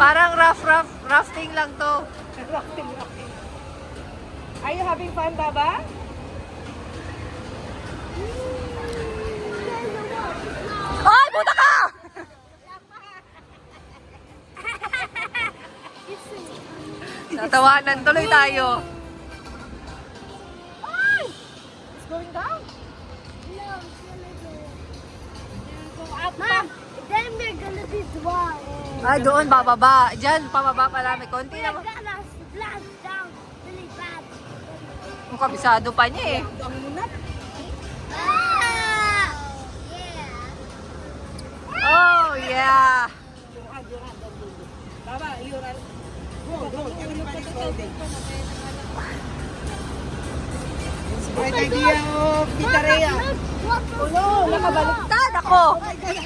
Parang rafting lang to. Rafting. Are you having fun, Baba? Ay, puta ka! Natawanan tuloy tayo. It's going down. Mom, then we're gonna be dry. Ay, doon, bababa. Diyan, pababa pala. May konti We're naman. gonna splash down really bad. Kung kabisado pa niya eh. Ang munat. Ah! Yeah. Oh, yeah. Baba, you're right. Go. Everybody's holding. It's a great idea of Tita Rhea. What Oh no, nakabaliktad. Tad ako. Oh my God.